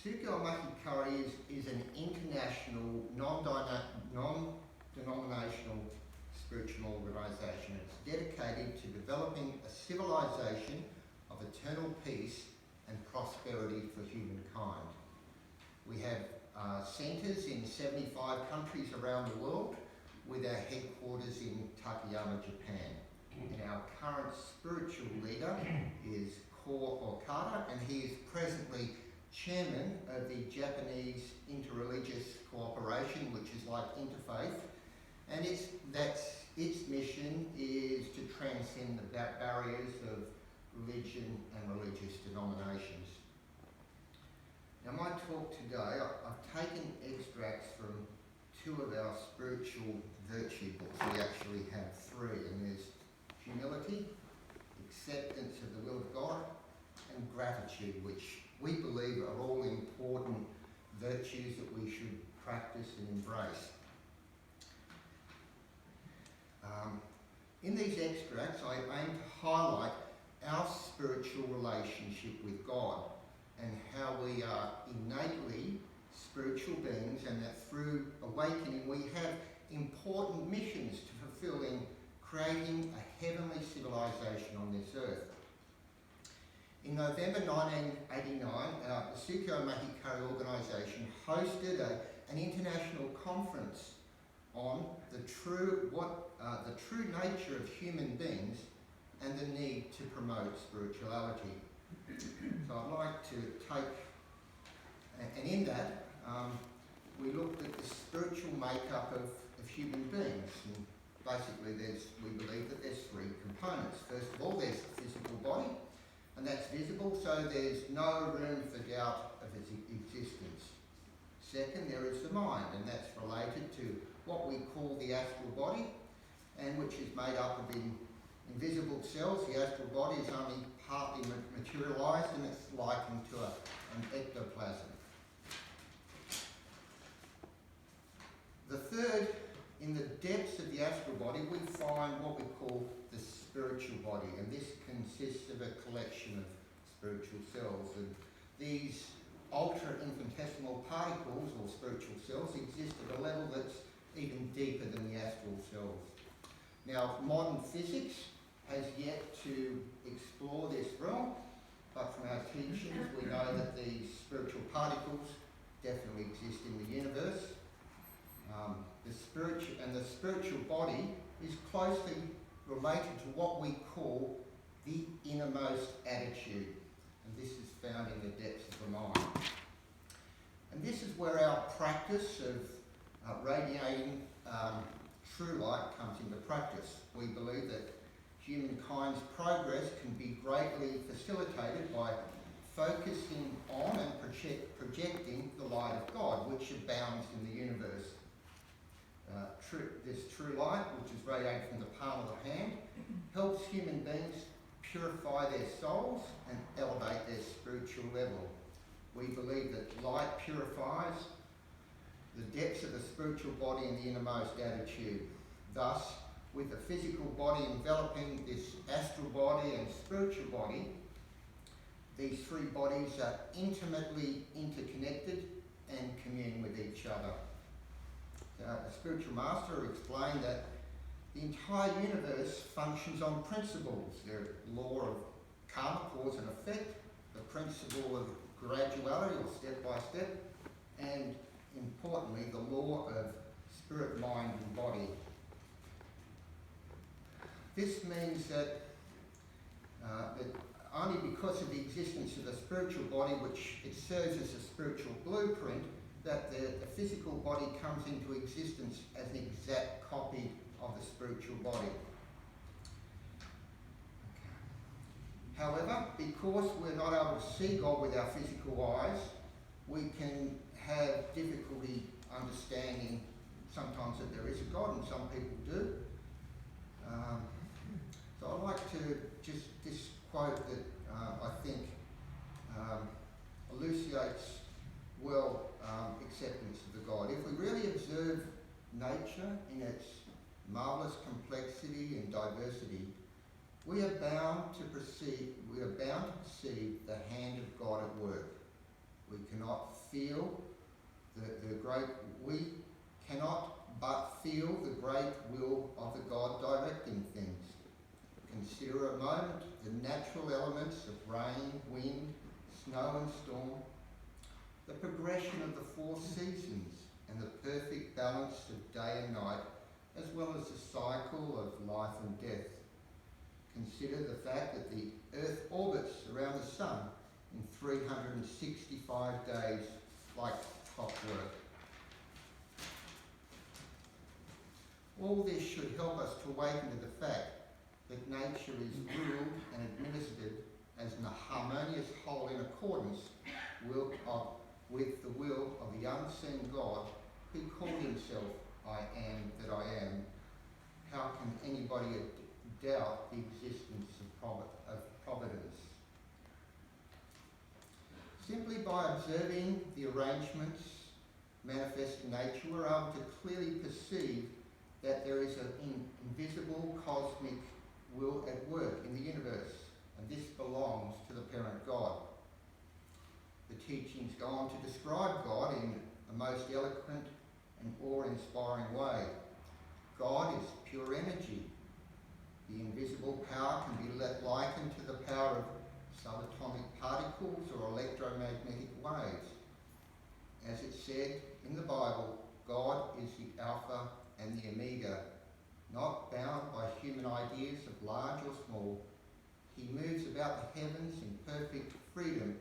Sukyo Mahikari is an international, non-denominational spiritual organisation. It's dedicated to developing a civilization of eternal peace and prosperity for humankind. We have centres in 75 countries around the world, with our headquarters in Takayama, Japan. And our current spiritual leader is Ko Okada, and he is presently chairman of the Japanese Interreligious Cooperation, which is like Interfaith, and its mission is to transcend the barriers of religion and religious denominations. Now, my talk today, I've taken extracts from two of our spiritual virtue books. We actually have three, and there's humility, acceptance of the will of God, and gratitude, which we believe are all important virtues that we should practice and embrace. In these extracts, I aim to highlight our spiritual relationship with God and how we are innately spiritual beings, and that through awakening we have important missions to fulfill in creating a heavenly civilization on this earth. In November 1989, the Sukyo Mahikari organisation hosted an international conference on the true nature of human beings and the need to promote spirituality. So I'd like to take, and in that, we looked at the spiritual makeup of human beings. And basically, we believe that there's three components. First of all, there's the physical body, and that's visible, so there's no room for doubt of its existence. Second, there is the mind, and that's related to what we call the astral body, and which is made up of invisible cells. The astral body is only partly materialised, and it's likened to an ectoplasm. The third, in the depths of the astral body, we find what we call the spiritual body, and this consists of a collection of spiritual cells, and these ultra-infinitesimal particles, or spiritual cells, exist at a level that's even deeper than the astral cells. Now, modern physics has yet to explore this realm, but from our teachings we know that these spiritual particles definitely exist in the universe. The spiritual body is closely related to what we call the innermost attitude, and this is found in the depths of the mind. And this is where our practice of radiating true light comes into practice. We believe that humankind's progress can be greatly facilitated by focusing on and projecting the light of God, which abounds in the universe. This true light, which is radiated from the palm of the hand, helps human beings purify their souls and elevate their spiritual level. We believe that light purifies the depths of the spiritual body and the innermost attitude. Thus, with the physical body enveloping this astral body and spiritual body, these three bodies are intimately interconnected and commune with each other. A spiritual master explained that the entire universe functions on principles. The law of karma, cause and effect, the principle of graduality or step by step, and importantly, the law of spirit, mind and body. This means that only because of the existence of the spiritual body, which it serves as a spiritual blueprint, that the physical body comes into existence as an exact copy of the spiritual body. However, because we're not able to see God with our physical eyes, we can have difficulty understanding sometimes that there is a God, and some people do. So I'd like to just this quote that I think elucidates well acceptance of the God. If we really observe nature in its marvellous complexity and diversity, we are bound to perceive the hand of God at work. We cannot feel we cannot but feel the great will of the God directing things. Consider a moment the natural elements of rain, wind, snow and storm, the progression of the four seasons and the perfect balance of day and night, as well as the cycle of life and death. Consider the fact that the Earth orbits around the Sun in 365 days like clockwork. All this should help us to awaken to the fact that nature is ruled and administered as an harmonious whole in accordance with the will of the unseen God who called himself I am that I am. How can anybody doubt the existence of providence? Simply by observing the arrangements manifest in nature, we're able to clearly perceive that there is an invisible cosmic will at work in the universe, and this belongs to the parent God. The teachings go on to describe God in a most eloquent and awe-inspiring way. God is pure energy. The invisible power can be likened to the power of subatomic particles or electromagnetic waves. As it said in the Bible, God is the Alpha and the Omega, not bound by human ideas of large or small. He moves about the heavens in perfect freedom,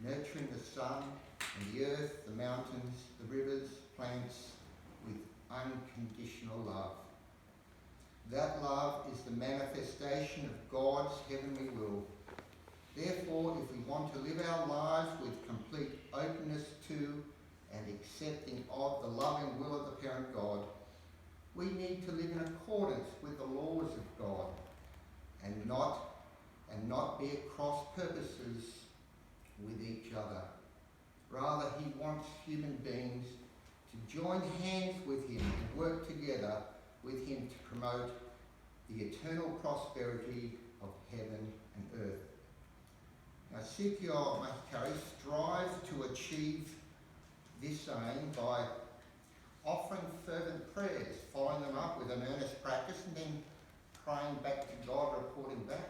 nurturing the sun and the earth, the mountains, the rivers, plants, with unconditional love. That love is the manifestation of God's heavenly will. Therefore, if we want to live our lives with complete openness to and accepting of the loving will of the parent God, we need to live in accordance with the laws of God and not be at cross purposes with each other. Rather, he wants human beings to join hands with him and work together with him to promote the eternal prosperity of heaven and earth. Now, Sukyo Mahikari strives to achieve this aim by offering fervent prayers, following them up with an earnest practice, and then praying back to God, reporting back.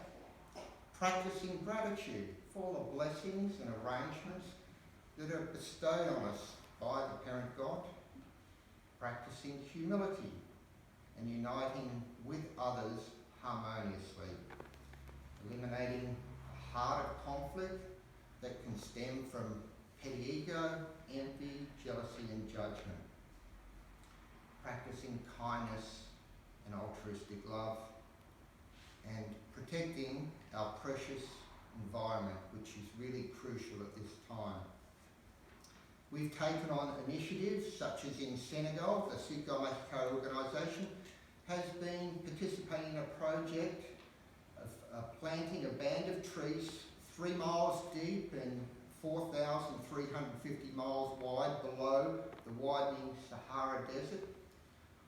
Practicing gratitude for all the blessings and arrangements that are bestowed on us by the parent God. Practicing humility and uniting with others harmoniously. Eliminating a heart of conflict that can stem from petty ego, envy, jealousy and judgment. Practicing kindness and altruistic love, and protecting our precious environment, which is really crucial at this time. We've taken on initiatives such as in Senegal, the Sukyo Mahikari organisation has been participating in a project of planting a band of trees 3 miles deep and 4,350 miles wide below the widening Sahara Desert,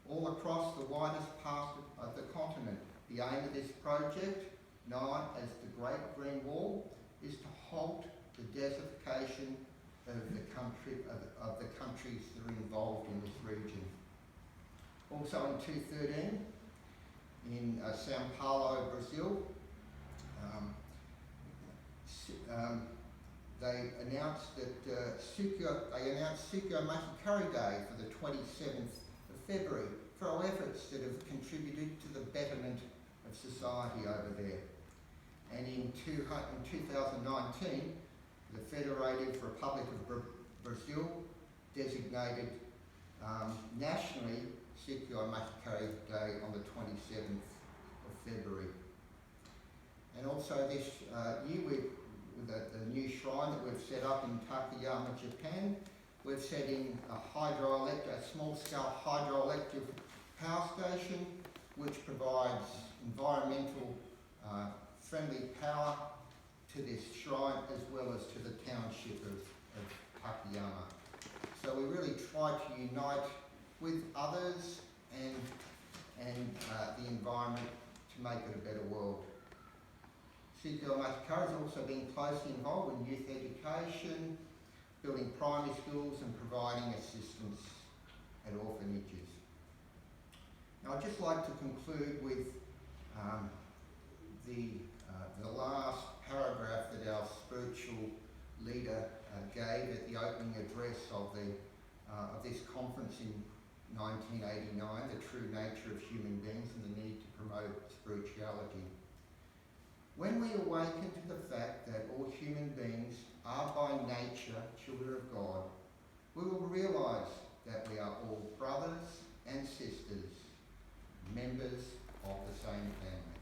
all across the widest part of the continent. The aim of this project, known as the Great Green Wall, is to halt the desertification of the countries that are involved in this region. Also in 2013, in Sao Paulo, Brazil, they announced that Sukyo Mahikari Day for the 27th of February for our efforts that have contributed to the betterment of society over there. And in 2019, the Federative Republic of Brazil designated nationally Sukyo Mahikari Day on the 27th of February. And also this year, with the new shrine that we've set up in Takayama, Japan, we've set in a small-scale hydroelectric power station which provides environmental friendly power to this shrine as well as to the township of Takayama. So we really try to unite with others and the environment to make it a better world. Sukyo Mahikari has also been closely involved in youth education, building primary schools and providing assistance at orphanages. Now I'd just like to conclude with the last paragraph that our spiritual leader gave at the opening address of this conference in 1989, The True Nature of Human Beings and the Need to Promote Spirituality. When we awaken to the fact that all human beings are by nature children of God, we will realise that we are all brothers and sisters, members of the same family.